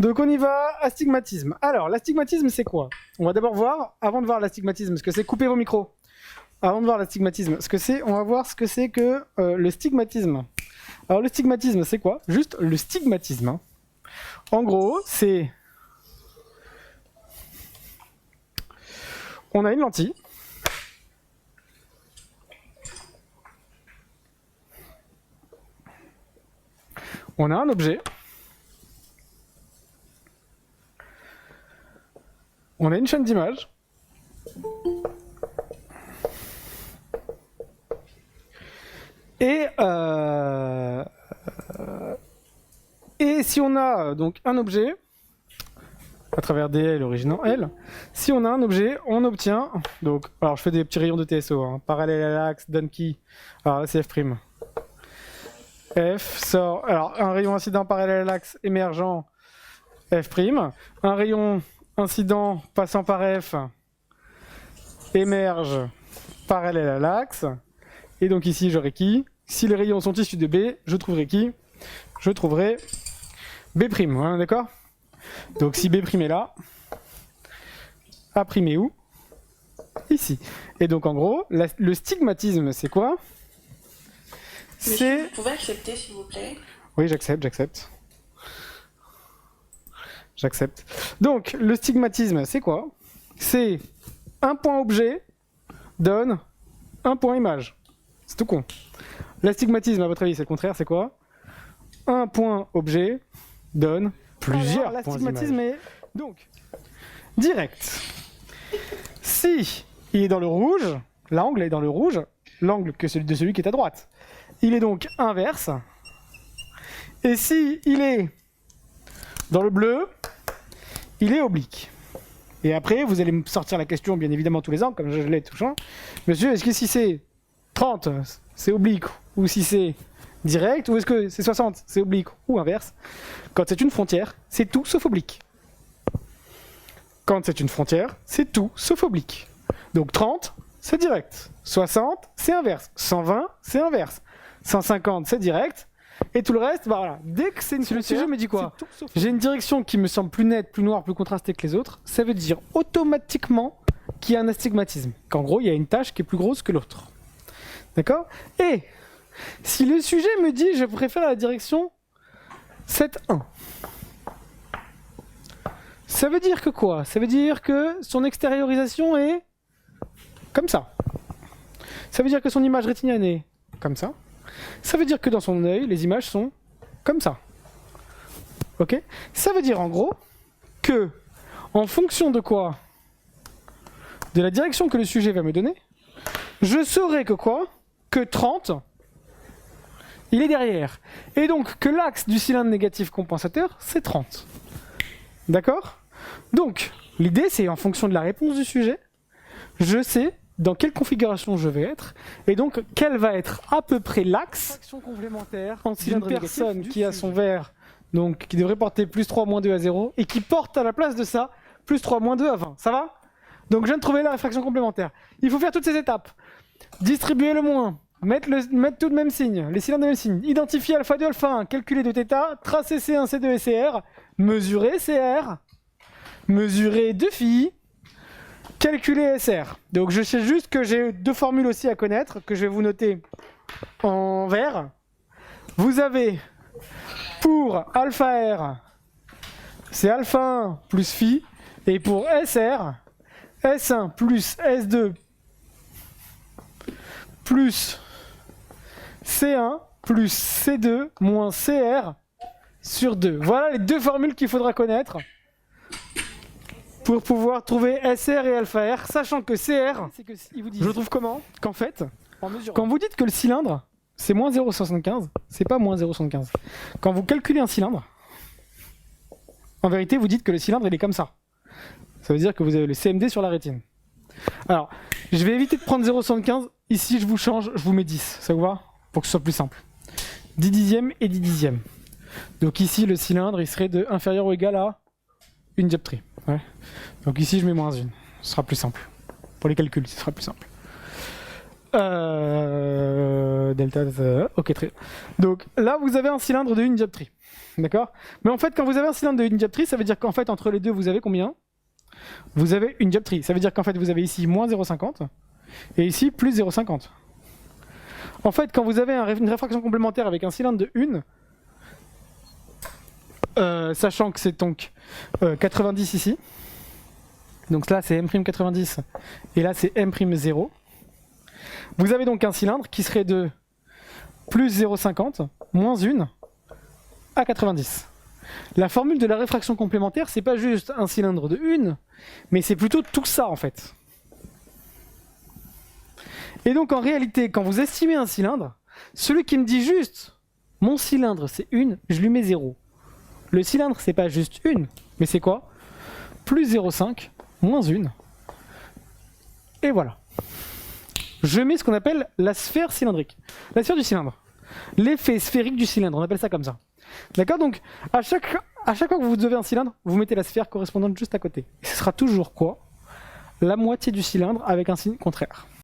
Donc on y va, astigmatisme. Alors, l'astigmatisme, c'est quoi? On va d'abord voir, avant de voir l'astigmatisme, ce que c'est. Coupez vos micros. Avant de voir l'astigmatisme, ce que c'est, on va voir ce que c'est que le stigmatisme. Alors, le stigmatisme, c'est quoi? Juste le stigmatisme. Hein. En gros, c'est... On a une lentille. On a un objet. On a une chaîne d'images. Et si on a donc un objet, à travers DL, origine en L, si on a un objet, on obtient, donc, alors je fais des petits rayons de TSO, hein, parallèle à l'axe, donne key, alors là c'est F'. F sort, alors un rayon incident parallèle à l'axe émergent, F', un rayon incident passant par F émerge parallèle à l'axe, et donc ici j'aurai qui? Si les rayons sont issus de B, je trouverai qui? Je trouverai B', hein, d'accord? Donc si B' est là, A' est où? Ici. Et donc en gros, le stigmatisme c'est quoi? C'est... Vous pouvez accepter s'il vous plaît? Oui, j'accepte. Donc le stigmatisme c'est quoi? C'est un point objet donne un point image. C'est tout con. L'astigmatisme, à votre avis, c'est le contraire, c'est quoi? Un point objet donne plusieurs points l'astigmatisme est donc direct. Si il est dans le rouge, l'angle est dans le rouge, l'angle que celui de celui qui est à droite. Il est donc inverse. Et si il est dans le bleu, il est oblique. Et après, vous allez me sortir la question, bien évidemment, tous les ans, comme je l'ai touchant. Monsieur, est-ce que si c'est 30, c'est oblique, ou si c'est direct, ou est-ce que c'est 60, c'est oblique, ou inverse? Quand c'est une frontière, c'est tout sauf oblique. Quand c'est une frontière, c'est tout sauf oblique. Donc 30, c'est direct. 60, c'est inverse. 120, c'est inverse. 150, c'est direct. Et tout le reste, bah voilà. Dès que c'est une frontière, le sujet me dit quoi? J'ai une direction qui me semble plus nette, plus noire, plus contrastée que les autres. Ça veut dire automatiquement qu'il y a un astigmatisme. Qu'en gros, il y a une tâche qui est plus grosse que l'autre. D'accord? Et si le sujet me dit je préfère la direction 7-1, ça veut dire que quoi? Ça veut dire que son extériorisation est comme ça. Ça veut dire que son image rétinienne est comme ça. Ça veut dire que dans son œil, les images sont comme ça. Ok? Ça veut dire en gros que, en fonction de quoi? De la direction que le sujet va me donner, je saurai que quoi? Que 30, il est derrière. Et donc que l'axe du cylindre négatif compensateur, c'est 30. D'accord? Donc, l'idée c'est en fonction de la réponse du sujet, je sais dans quelle configuration je vais être, et donc quel va être à peu près l'axe complémentaire d'une personne qui a son verre, donc qui devrait porter plus 3, moins 2 à 0, et qui porte à la place de ça, plus 3, moins 2 à 20. Ça va? Donc je viens de trouver la réfraction complémentaire. Il faut faire toutes ces étapes. Distribuer le moins, mettre tout de même signe, les cylindres de même signe, identifier alpha 2, alpha 1, calculer 2θ, tracer C1, C2 et CR, mesurer CR, mesurer 2 phi, calculer SR. Donc je sais juste que j'ai deux formules aussi à connaître, que je vais vous noter en vert. Vous avez pour alpha R, c'est alpha 1 plus phi, et pour SR, S1 plus S2 plus C1 plus C2 moins CR sur 2. Voilà les deux formules qu'il faudra connaître pour pouvoir trouver SR et alpha R, sachant que CR, je le trouve comment? Qu'en fait, quand vous dites que le cylindre, c'est moins 0,75, c'est pas moins 0,75. Quand vous calculez un cylindre, en vérité, vous dites que le cylindre, il est comme ça. Ça veut dire que vous avez le CMD sur la rétine. Alors, je vais éviter de prendre 0,75. Ici, je vous change, je vous mets 10. Ça vous va? Pour que ce soit plus simple. 10 dixièmes et 10 dixièmes. Donc ici, le cylindre, il serait de inférieur ou égal à une dioptrie. Ouais. Donc ici, je mets moins 1. Ce sera plus simple. Pour les calculs, ce sera plus simple. Delta, ok, très bien. Donc là, vous avez un cylindre de 1 dioptrie. D'accord? Mais en fait, quand vous avez un cylindre de une dioptrie, ça veut dire qu'en fait, entre les deux, vous avez combien? Vous avez une dioptrie. Ça veut dire qu'en fait, vous avez ici moins 0,50 et ici plus 0,50. En fait, quand vous avez une réfraction complémentaire avec un cylindre de 1, sachant que c'est donc 90 ici, donc là c'est M'90 et là c'est M'0, vous avez donc un cylindre qui serait de plus 0,50 moins 1 à 90. La formule de la réfraction complémentaire, c'est pas juste un cylindre de 1, mais c'est plutôt tout ça en fait. Et donc en réalité, quand vous estimez un cylindre, celui qui me dit juste mon cylindre c'est 1, je lui mets 0. Le cylindre c'est pas juste 1, mais c'est quoi? Plus 0,5 moins 1. Et voilà. Je mets ce qu'on appelle la sphère cylindrique. La sphère du cylindre. L'effet sphérique du cylindre, on appelle ça comme ça. D'accord? Donc, à chaque fois que vous avez un cylindre, vous mettez la sphère correspondante juste à côté. Et ce sera toujours quoi? La moitié du cylindre avec un signe contraire.